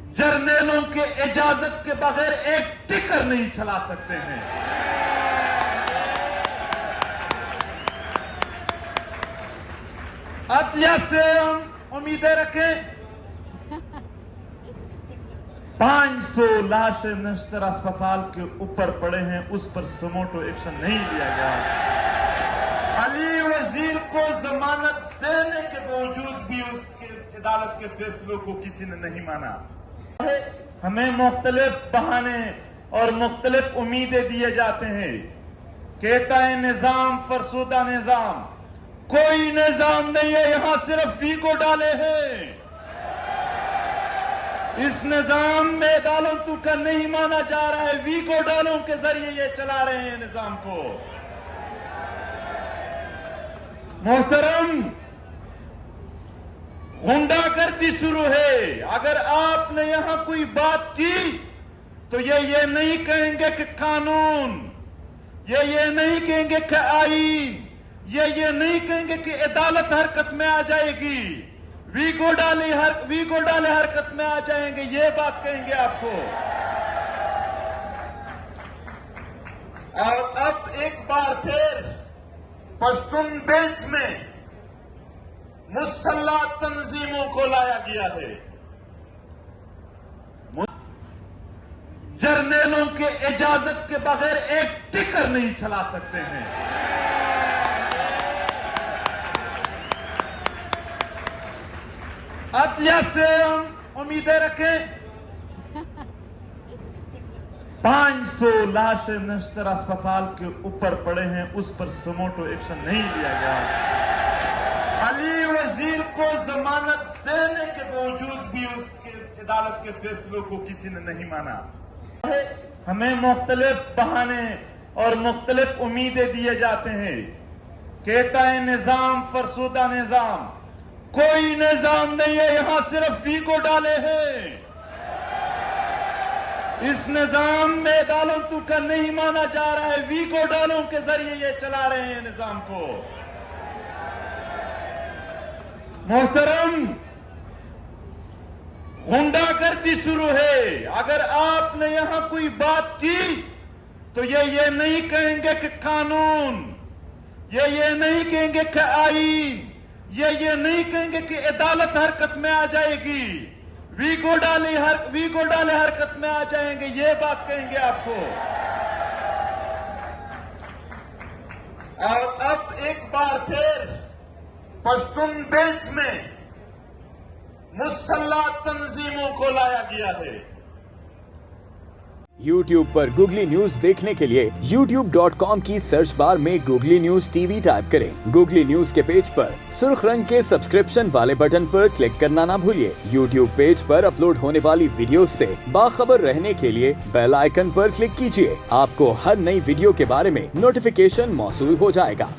जर्नैलों के इजाजत के बगैर एक टिकर नहीं चला सकते हैं। अदलिया से हम उम्मीदें रखें। 500 लाशें नश्तर अस्पताल के ऊपर पड़े हैं, उस पर सुमोटो एक्शन नहीं लिया गया। अली वजीर को जमानत देने के बावजूद भी उसके अदालत के फैसलों को किसी ने नहीं माना। हमें मुख्तलिफ बहाने और मुख्तलिफ उम्मीदें दिए जाते हैं। कहता है निजाम फरसुदा निजाम, कोई निजाम नहीं है, यहां सिर्फ वीगो डाले हैं। इस निजाम में अदालतों का नहीं माना जा रहा है, वीगो डालों के जरिए ये चला रहे हैं निजाम को। मोहतरम, गुंडागर्दी शुरू है। अगर आपने यहां कोई बात की तो ये नहीं कहेंगे कि कानून, ये नहीं कहेंगे कि आईन, ये नहीं कहेंगे कि अदालत हरकत में आ जाएगी, वीगो डाले हरकत में आ जाएंगे, ये बात कहेंगे आपको। और अब एक बार फिर पश्तून बेल्ट में मुसल्लह तंजीमों को लाया गया है। जर्नैलों के इजाजत के बगैर एक टिकर नहीं चला सकते हैं। अदलिया से हम उम्मीदें रखें। 500 लाशें नश्तर अस्पताल के ऊपर पड़े हैं, उस पर सुमोटो एक्शन नहीं लिया गया। अली वजीर को जमानत देने के बावजूद भी उसके अदालत के फैसलों को किसी ने नहीं माना। हमें मुख्तलिफ बहाने और मुख्तलिफ उम्मीदें दिए जाते हैं। कहता है निजाम फरसुदा निजाम, कोई निजाम नहीं है, यहां सिर्फ वीगो डाले हैं। इस निजाम में अदालतों का नहीं माना जा रहा है, वीगो डालों के जरिए ये चला रहे हैं निजाम को। मोहतरम, गुंडागर्दी शुरू है। अगर आपने यहां कोई बात की तो ये नहीं कहेंगे कि कानून, ये नहीं कहेंगे कि आईन, ये नहीं कहेंगे कि अदालत हरकत में आ जाएगी, वीगो डाले हरकत में आ जाएंगे, ये बात कहेंगे आपको। और अब एक बार फिर पश्तून बेल्ट में मुसल्लह तंजीमों को लाया गया है। YouTube पर गूगली न्यूज देखने के लिए youtube.com की सर्च बार में गूगली न्यूज टीवी टाइप करें। गूगली न्यूज के पेज पर सुर्ख रंग के सब्सक्रिप्शन वाले बटन पर क्लिक करना ना भूलिए। YouTube पेज पर अपलोड होने वाली वीडियो से बाखबर रहने के लिए बेल आइकन पर क्लिक कीजिए। आपको हर नई वीडियो के बारे में नोटिफिकेशन मौसूल हो जाएगा।